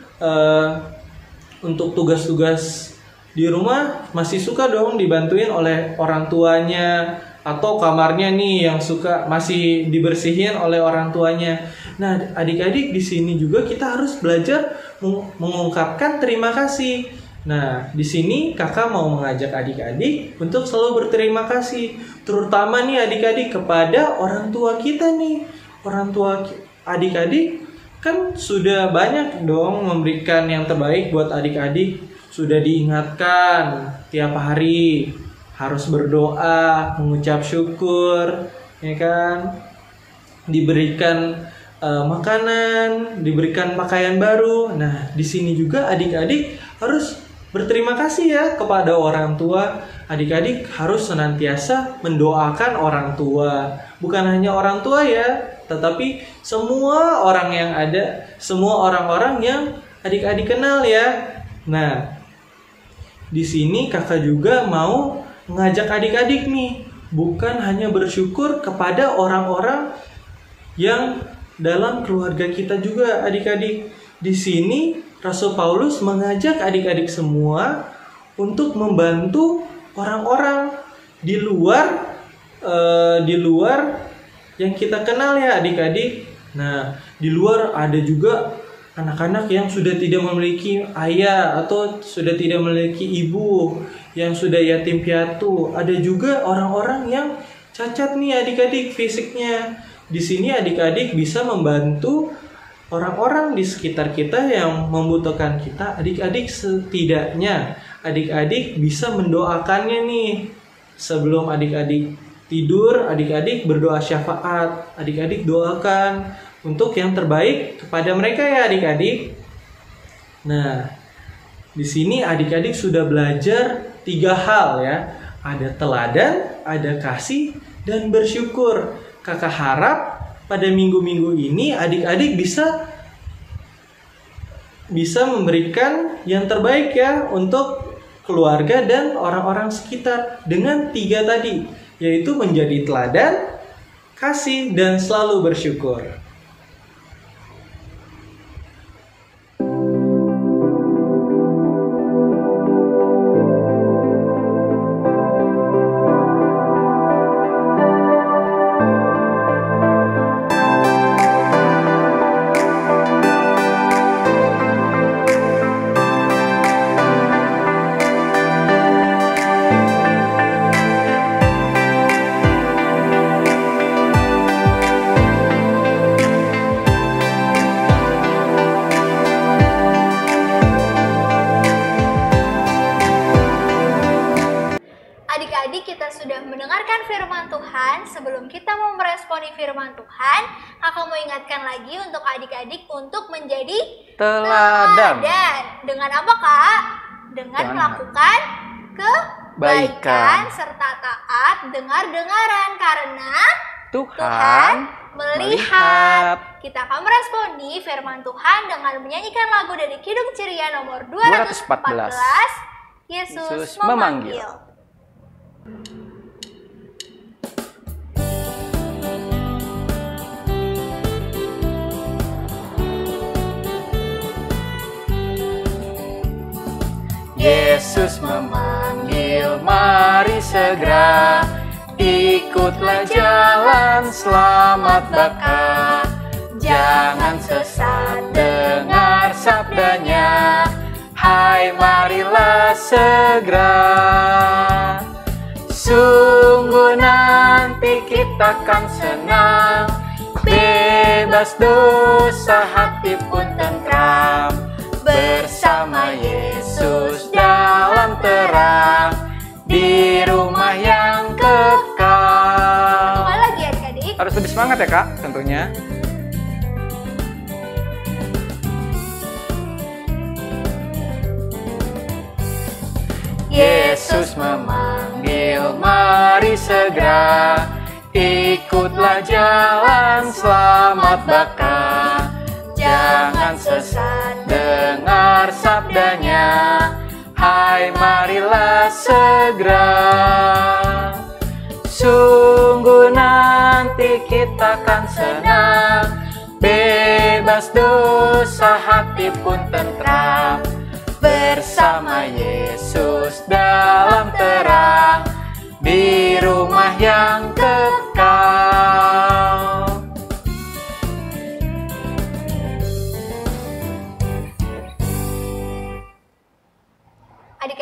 untuk tugas-tugas di rumah masih suka dong dibantuin oleh orang tuanya, atau kamarnya nih yang suka masih dibersihin oleh orang tuanya. Nah, adik-adik di sini juga kita harus belajar mengungkapkan terima kasih. Nah, di sini kakak mau mengajak adik-adik untuk selalu berterima kasih, terutama nih adik-adik kepada orang tua kita nih. Orang tua adik-adik kan sudah banyak dong memberikan yang terbaik buat adik-adik. Sudah diingatkan tiap hari harus berdoa, mengucap syukur, ya kan? Diberikan makanan, diberikan pakaian baru. Nah, di sini juga adik-adik harus berterima kasih ya kepada orang tua. Adik-adik harus senantiasa mendoakan orang tua. Bukan hanya orang tua ya, tetapi semua orang yang ada, semua orang-orang yang adik-adik kenal ya. Nah, di sini kakak juga mau mengajak adik-adik nih, bukan hanya bersyukur kepada orang-orang yang dalam keluarga kita juga adik-adik. Di sini Rasul Paulus mengajak adik-adik semua untuk membantu orang-orang di luar yang kita kenal ya adik-adik. Nah, di luar ada juga anak-anak yang sudah tidak memiliki ayah atau sudah tidak memiliki ibu, yang sudah yatim piatu. Ada juga orang-orang yang cacat nih adik-adik fisiknya. Di sini adik-adik bisa membantu orang-orang di sekitar kita yang membutuhkan kita. Adik-adik setidaknya adik-adik bisa mendoakannya nih. Sebelum adik-adik tidur, adik-adik berdoa syafaat. Adik-adik doakan untuk yang terbaik kepada mereka ya adik-adik. Nah, di sini adik-adik sudah belajar 3 hal ya. Ada teladan, ada kasih, dan bersyukur. Kakak harap pada minggu-minggu ini adik-adik bisa memberikan yang terbaik ya untuk keluarga dan orang-orang sekitar dengan 3 tadi, yaitu menjadi teladan, kasih, dan selalu bersyukur. Kita sudah mendengarkan firman Tuhan. Sebelum kita mau meresponi firman Tuhan, kakak mau ingatkan lagi untuk adik-adik untuk menjadi teladan. Dengan apa kak? Dengan melakukan kebaikan serta taat dengar-dengaran, karena Tuhan melihat. Kita akan meresponi firman Tuhan dengan menyanyikan lagu dari Kidung Ceria nomor 214, Yesus memanggil. Yesus memanggil, mari segera, ikutlah jalan selamat baka. Jangan sesat, dengar sabdanya, hai marilah segera. Sungguh nanti kita kan senang, bebas dosa, hati pun tentram, bersama Yesus dalam terang, di rumah yang kekal. Kembali lagi adik-adik. Harus lebih semangat ya kak tentunya. Yesus memanggil, mari segera, ikutlah jalan selamat baka. Jangan sesat, dengar sabdanya, hai marilah segera. Sungguh nanti kita kan senang, bebas dosa, hati pun tentram, bersama Yesus dalam terang, di rumah yang kekal.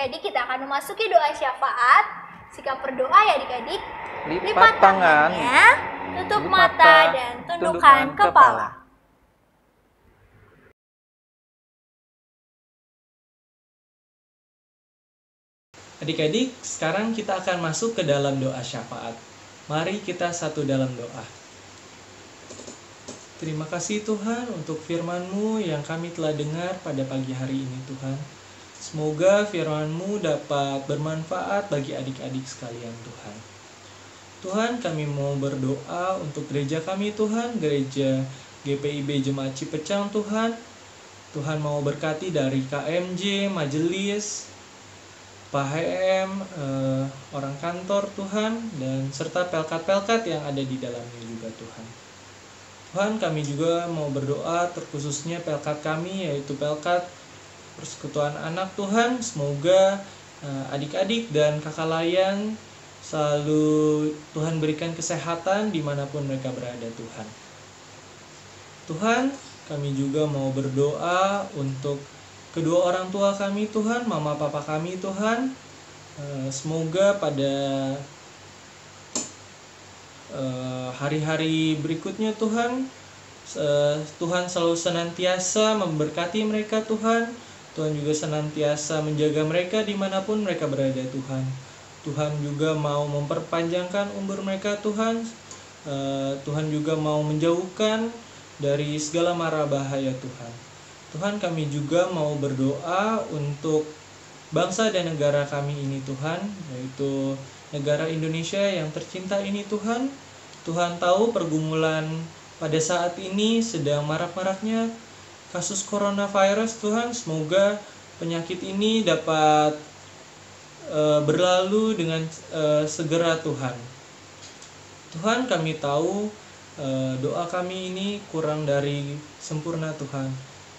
adik-adik kita akan memasuki doa syafaat. Sikap berdoa ya adik-adik. Lipat tangan, tutup mata, dan tundukkan kepala. Adik-adik, sekarang kita akan masuk ke dalam doa syafaat. Mari kita satu dalam doa. Terima kasih Tuhan untuk firman-Mu yang kami telah dengar pada pagi hari ini Tuhan. Semoga firman-Mu dapat bermanfaat bagi adik-adik sekalian Tuhan. Tuhan, kami mau berdoa untuk gereja kami Tuhan, gereja GPIB Jemaat Cipecang Tuhan. Tuhan mau berkati dari KMJ, majelis, Pak HM, orang kantor Tuhan, dan serta pelkat-pelkat yang ada di dalamnya juga Tuhan. Tuhan, kami juga mau berdoa terkhususnya pelkat kami, yaitu pelkat Persekutuan Anak Tuhan. Semoga adik-adik dan kakak layan selalu Tuhan berikan kesehatan dimanapun mereka berada Tuhan. Tuhan, kami juga mau berdoa untuk kedua orang tua kami Tuhan, mama papa kami Tuhan. Semoga pada hari-hari berikutnya Tuhan, Tuhan selalu senantiasa memberkati mereka Tuhan. Tuhan juga senantiasa menjaga mereka dimanapun mereka berada Tuhan. Tuhan juga mau memperpanjangkan umur mereka Tuhan. Tuhan juga mau menjauhkan dari segala mara bahaya Tuhan. Tuhan, kami juga mau berdoa untuk bangsa dan negara kami ini Tuhan, yaitu negara Indonesia yang tercinta ini Tuhan. Tuhan tahu pergumulan pada saat ini sedang marak-maraknya kasus coronavirus Tuhan. Semoga penyakit ini dapat berlalu dengan segera Tuhan. Tuhan, kami tahu doa kami ini kurang dari sempurna Tuhan.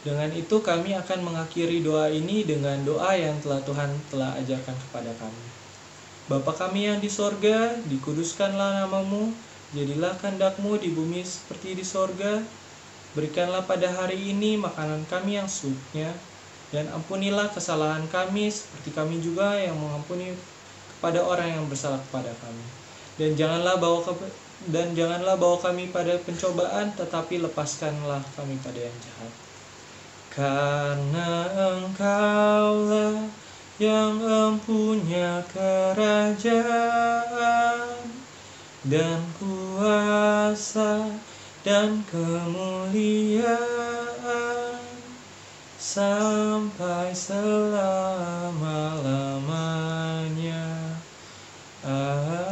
Dengan itu kami akan mengakhiri doa ini dengan doa yang Tuhan telah ajarkan kepada kami. Bapa kami yang di sorga, dikuduskanlah namamu, jadilah kehendak-Mu di bumi seperti di sorga. Berikanlah pada hari ini makanan kami yang secukupnya, dan ampunilah kesalahan kami seperti kami juga yang mengampuni kepada orang yang bersalah kepada kami. Dan janganlah bawa kami pada pencobaan, tetapi lepaskanlah kami pada yang jahat. Karena Engkaulah yang empunya kerajaan dan kuasa dan kemuliaan sampai selama-lamanya. Amin.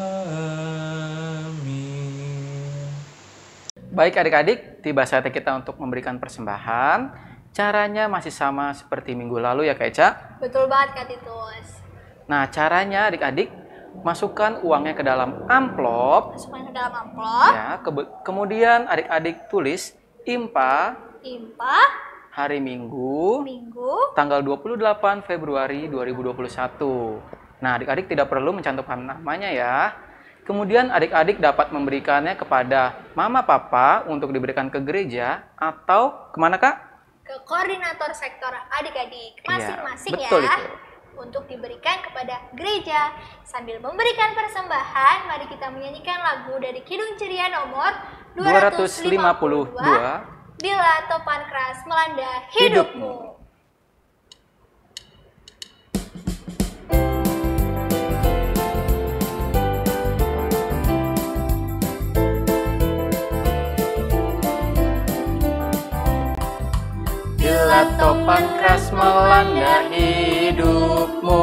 Baik adik-adik, tiba saatnya kita untuk memberikan persembahan. Caranya masih sama seperti minggu lalu ya Kak Eca? Betul banget Kak Titus. Nah, caranya adik-adik masukkan uangnya ke dalam amplop. Masukkan ke dalam amplop. Ya, kemudian adik-adik tulis IMPA hari Minggu tanggal 28 Februari 2021. Nah, adik-adik tidak perlu mencantumkan namanya ya. Kemudian adik-adik dapat memberikannya kepada mama papa untuk diberikan ke gereja atau kemana Kak? Ke koordinator sektor adik-adik masing-masing ya. Betul ya. Itu. Untuk diberikan kepada gereja. Sambil memberikan persembahan, mari kita menyanyikan lagu dari Kidung Ceria nomor 252, Bila Topan Keras Melanda Hidupmu. Bila topan keras melanda hidupmu,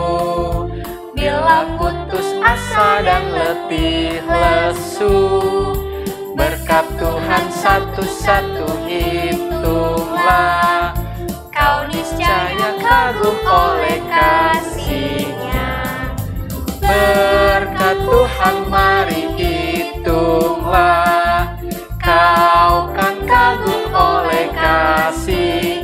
bila putus asa dan letih lesu, berkat Tuhan satu-satu hitunglah, kau niscaya kagum oleh kasih-Nya. Berkat Tuhan mari hitunglah, kau kan kagum oleh kasih-Nya.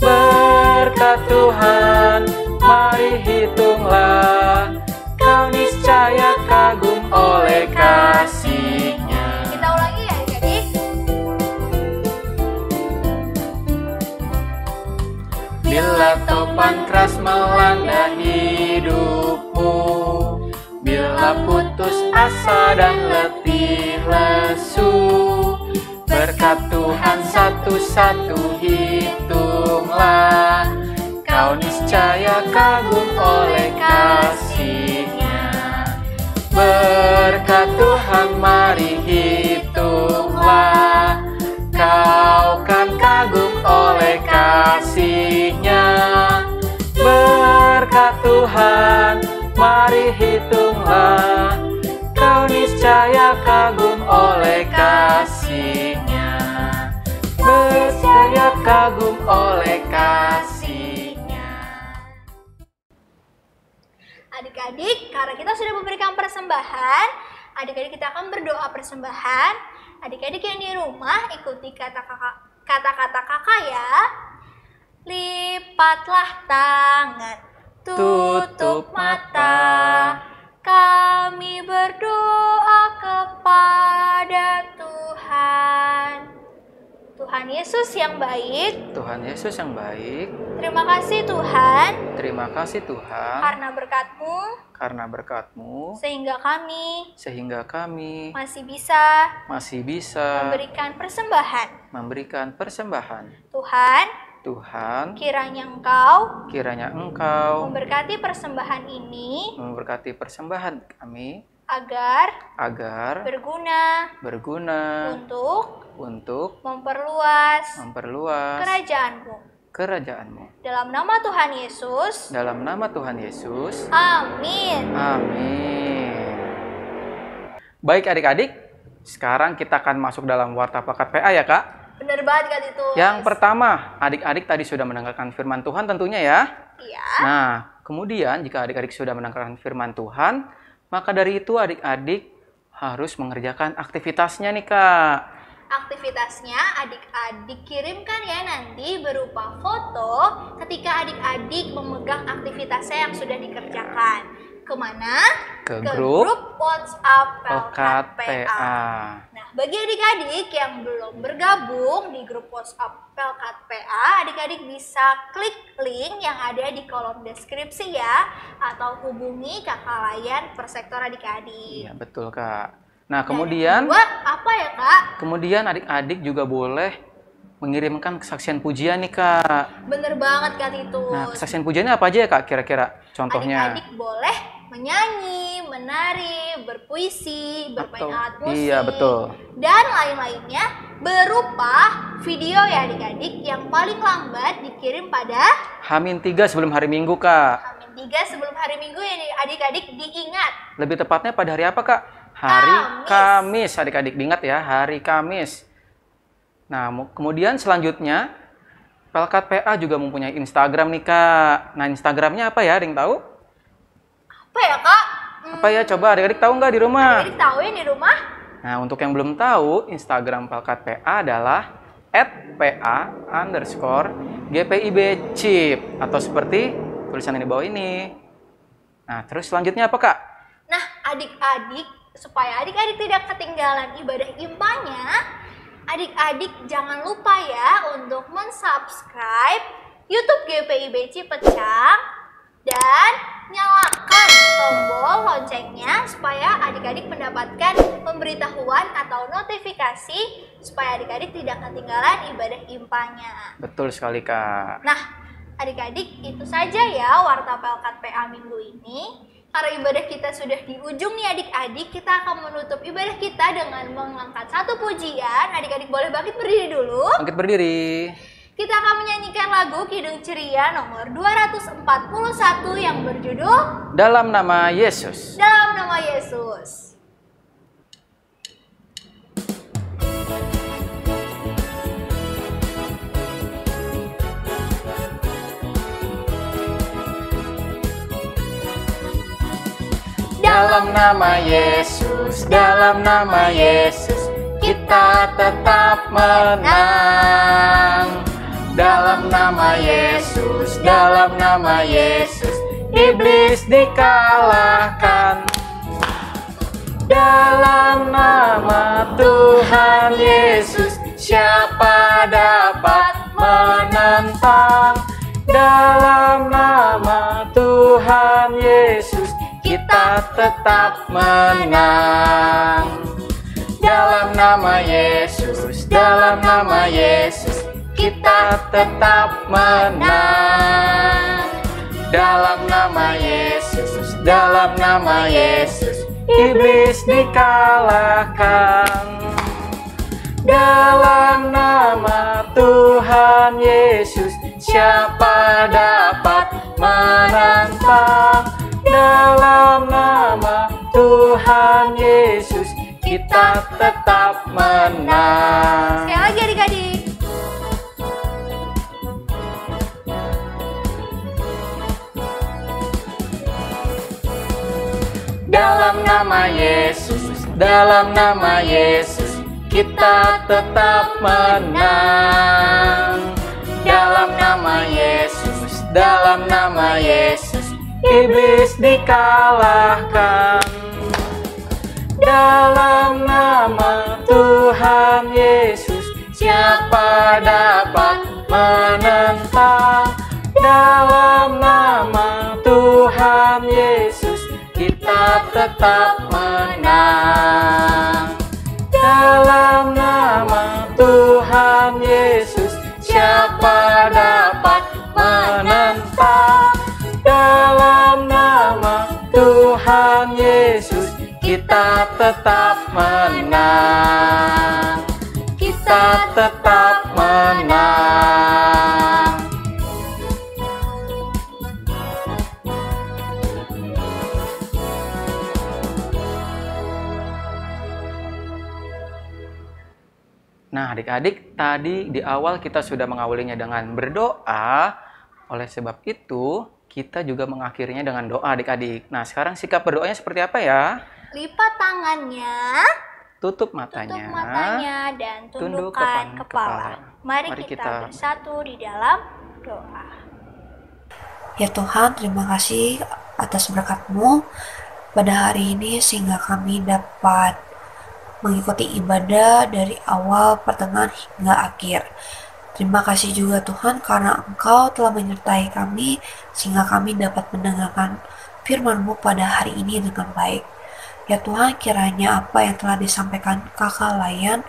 Berkat Tuhan mari hitunglah, kau niscaya kagum oleh kasih-Nya. Kita ulangi ya adik-adik. kehidupan keras melanda hidupmu. Bila putus asa dan letih lesu, berkat Tuhan satu-satu hitunglah, kau niscaya kagum oleh kasih-Nya. Berkat Tuhan mari hitunglah, kau kan kagum oleh kasih-Nya. Berkat Tuhan mari hitunglah, kau niscaya kagum oleh kasih-Nya. Niscaya kagum oleh kasih-Nya. Adik-adik, karena kita sudah memberikan persembahan, adik-adik kita akan berdoa persembahan. Adik-adik yang di rumah ikuti kata-kata kakak ya. Lipatlah tangan, tutup mata, kami berdoa kepada Tuhan. Tuhan Yesus yang baik, Tuhan Yesus yang baik, terima kasih Tuhan, terima kasih Tuhan, karena berkat-Mu, sehingga kami masih bisa memberikan persembahan. Tuhan, kiranya Engkau memberkati persembahan kami agar berguna untuk memperluas kerajaanmu. Dalam nama Tuhan Yesus. Amin. Baik adik-adik, sekarang kita akan masuk dalam warta plakat PA ya Kak. Benar banget Kak Titus. Yang pertama, adik-adik tadi sudah mendengarkan firman Tuhan tentunya ya. Iya. Nah, kemudian jika adik-adik sudah mendengarkan firman Tuhan, maka dari itu adik-adik harus mengerjakan aktivitasnya nih Kak. Aktivitasnya adik-adik kirimkan ya nanti berupa foto ketika adik-adik memegang aktivitasnya yang sudah dikerjakan. Kemana? Ke grup WhatsApp Pelkat PA. PA. Nah, bagi adik-adik yang belum bergabung di grup WhatsApp Pelkat PA, adik-adik bisa klik link yang ada di kolom deskripsi ya, atau hubungi kakak layan persektor adik-adik. Iya, betul Kak. Nah, kemudian apa ya Kak? Kemudian adik-adik juga boleh mengirimkan kesaksian pujian nih Kak. Bener banget Kak Titus. Nah, kesaksian pujiannya apa aja ya Kak kira-kira? Contohnya? Adik-adik boleh menyanyi, menari, berpuisi, bermain alat musik, iya, betul. dan lain-lainnya berupa video ya adik-adik yang paling lambat dikirim pada H-3 sebelum hari Minggu Kak. H-3 sebelum hari Minggu ya adik-adik diingat. Lebih tepatnya pada hari apa Kak? Hari Kamis, adik-adik diingat ya, hari Kamis. Nah, kemudian selanjutnya Pelkat PA juga mempunyai Instagram nih Kak. Nah, Instagramnya apa ya? Ada yang tahu? Apa ya Kak? Apa ya? Coba adik-adik tahu nggak di rumah? Adik-adik tahu ya di rumah? Nah, untuk yang belum tahu, Instagram Pelkat PA adalah @PA_GPIBCIP atau seperti tulisan yang di bawah ini. Nah, terus selanjutnya apa Kak? Nah, adik-adik, supaya adik-adik tidak ketinggalan ibadah impanya, adik-adik jangan lupa ya untuk mensubscribe YouTube GPIBC Pecang dan nyalakan tombol loncengnya supaya adik-adik mendapatkan pemberitahuan atau notifikasi supaya adik-adik tidak ketinggalan ibadah impanya. Betul sekali Kak. Nah, adik-adik itu saja ya warta Pelkat PA minggu ini. Karena ibadah kita sudah di ujung nih adik-adik, kita akan menutup ibadah kita dengan mengangkat satu pujian. Adik-adik boleh bangkit berdiri dulu. Bangkit berdiri. Kita akan menyanyikan lagu Kidung Ceria nomor 241 yang berjudul Dalam Nama Yesus. Dalam Nama Yesus. Dalam nama Yesus, dalam nama Yesus, kita tetap menang. Dalam nama Yesus, dalam nama Yesus, iblis dikalahkan. Dalam nama Tuhan Yesus, siapa dapat menentang? Dalam kita tetap menang. Dalam nama Yesus, dalam nama Yesus, kita tetap menang. Dalam nama Yesus, dalam nama Yesus, iblis dikalahkan. Dalam nama Tuhan Yesus, siapa dapat menantang? Dalam nama Tuhan Yesus, kita tetap menang. Sekali lagi adik-adik. Dalam nama Yesus, dalam nama Yesus, kita tetap menang. Dalam nama Yesus, dalam nama Yesus, iblis dikalahkan. Dalam nama Tuhan Yesus, siapa dapat menentang? Dalam nama Tuhan Yesus, kita tetap menang. Dalam nama Tuhan Yesus, siapa dapat menentang? Dalam nama Tuhan Yesus, kita tetap menang. Kita tetap menang. Nah, adik-adik, tadi di awal kita sudah mengawalinya dengan berdoa. Oleh sebab itu, kita juga mengakhirinya dengan doa, adik-adik. Nah, sekarang sikap berdoanya seperti apa ya? Lipat tangannya, Tutup matanya, dan tunduk tundukkan kepala. kepala. Mari kita bersatu di dalam doa. Ya Tuhan, terima kasih atas berkat-Mu pada hari ini sehingga kami dapat mengikuti ibadah dari awal, pertengahan, hingga akhir. Terima kasih juga Tuhan karena Engkau telah menyertai kami sehingga kami dapat mendengarkan firman-Mu pada hari ini dengan baik. Ya Tuhan, kiranya apa yang telah disampaikan Kakak Layan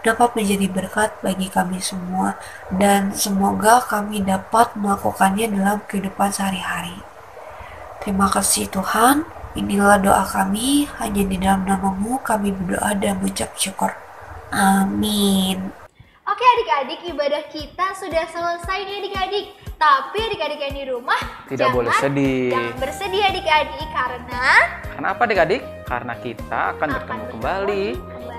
dapat menjadi berkat bagi kami semua dan semoga kami dapat melakukannya dalam kehidupan sehari-hari. Terima kasih Tuhan. Inilah doa kami, hanya di dalam nama-Mu kami berdoa dan mengucap syukur. Amin. Oke adik-adik, ibadah kita sudah selesai nih adik-adik. Tapi adik-adik yang di rumah Tidak boleh sedih. Jangan bersedih adik-adik karena Kenapa adik-adik? Karena kita akan bertemu kembali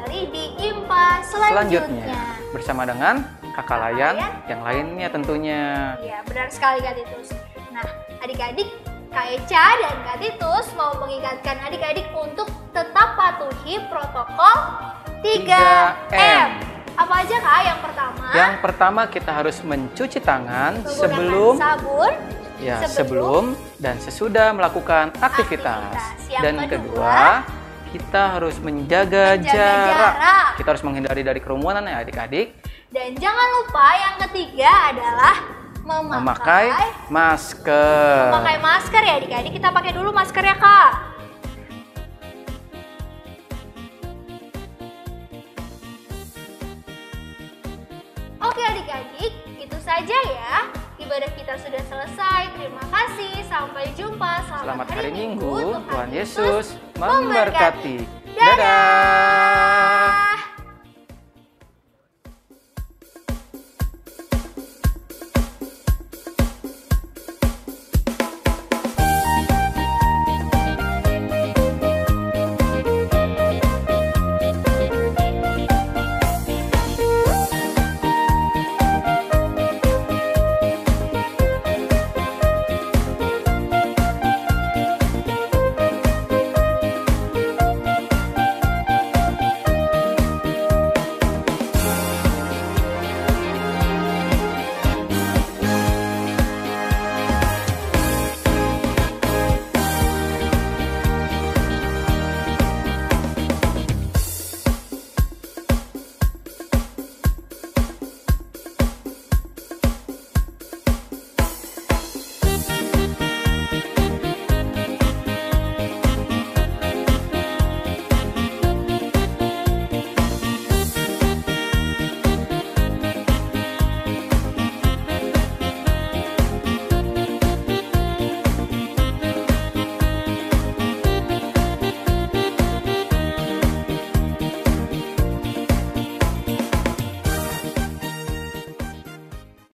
di IMPA selanjutnya. bersama dengan Kakak Layan yang lainnya tentunya. Ya, benar sekali Kak Titus. Nah, adik-adik, Kak Eca dan Kak Titus mau mengingatkan adik-adik untuk tetap patuhi protokol 3M. Apa aja Kak? Yang pertama? Yang pertama kita harus mencuci tangan Menggunakan sebelum sabun, sebelum dan sesudah melakukan aktivitas. Yang Dan kedua, kita harus menjaga jarak. Kita harus menghindari dari kerumunan ya adik-adik. Dan jangan lupa yang ketiga adalah memakai masker. Memakai masker ya adik-adik. Kita pakai dulu masker ya Kak. Oke adik-adik, itu saja ya. Ibadah kita sudah selesai. Terima kasih. Sampai jumpa. Selamat hari Minggu. Tuhan Yesus memberkati. memberkati. Dadah.